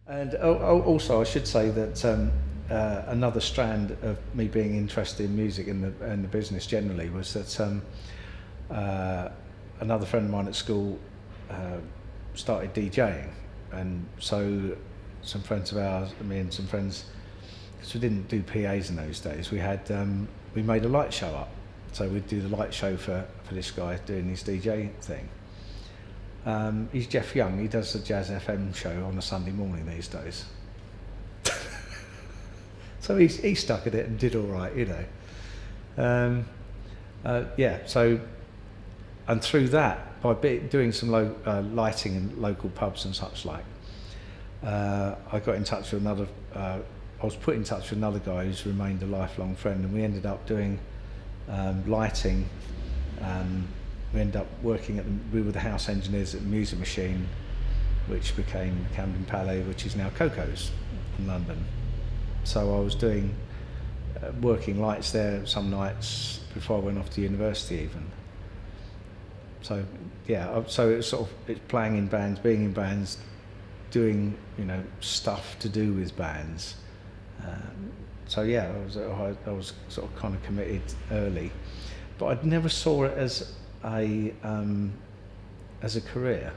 And also, I should say that another strand of me being interested in music and the business generally was that another friend of mine at school started DJing, and so some friends of ours, me and some friends, because we didn't do PAs in those days, we made a light show up. So we'd do the light show for this guy doing his DJ thing. He's Jeff Young. He does the Jazz FM show on a Sunday morning these days. So he stuck at it and did all right, you know. Yeah. So, and through that, by doing some lighting in local pubs and such like, I got in touch with another. I was put in touch with another guy who's remained a lifelong friend, and we ended up doing lighting. We ended up working we were the house engineers at the Music Machine, which became Camden Palais, which is now Coco's in London. So I was doing working lights there some nights before I went off to university even. So yeah, so it's it's playing in bands, being in bands, doing stuff to do with bands. So yeah, I was sort of kind of committed early, but I never saw it as a career,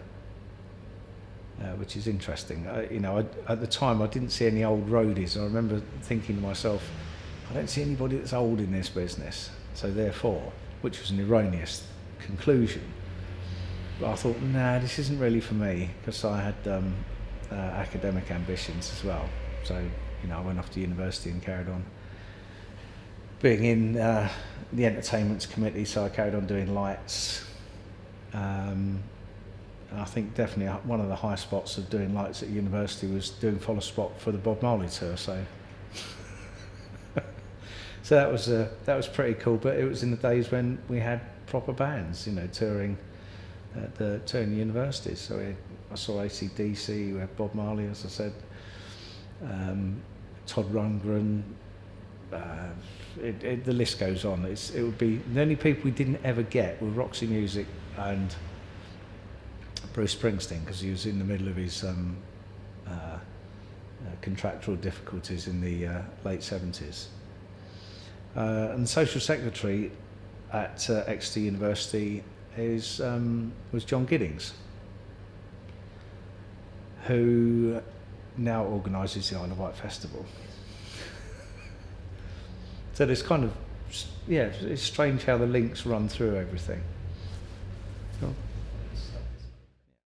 which is interesting. At the time I didn't see any old roadies. I remember thinking to myself, I don't see anybody that's old in this business, so therefore, which was an erroneous conclusion. But I thought, nah, this isn't really for me, because I had academic ambitions as well. So I went off to university and carried on being in the entertainments committee, so I carried on doing lights. And I think definitely one of the high spots of doing lights at university was doing follow spot for the Bob Marley tour. So, so that was pretty cool. But it was in the days when we had proper bands, touring at the universities. So I saw AC/DC, we had Bob Marley, as I said, Todd Rundgren. The list goes on. It would be the only people we didn't ever get were Roxy Music and Bruce Springsteen, because he was in the middle of his contractual difficulties in the late 70s. And the social secretary at Exeter University was John Giddings, who now organises the Isle of Wight Festival. So there's kind of, it's strange how the links run through everything.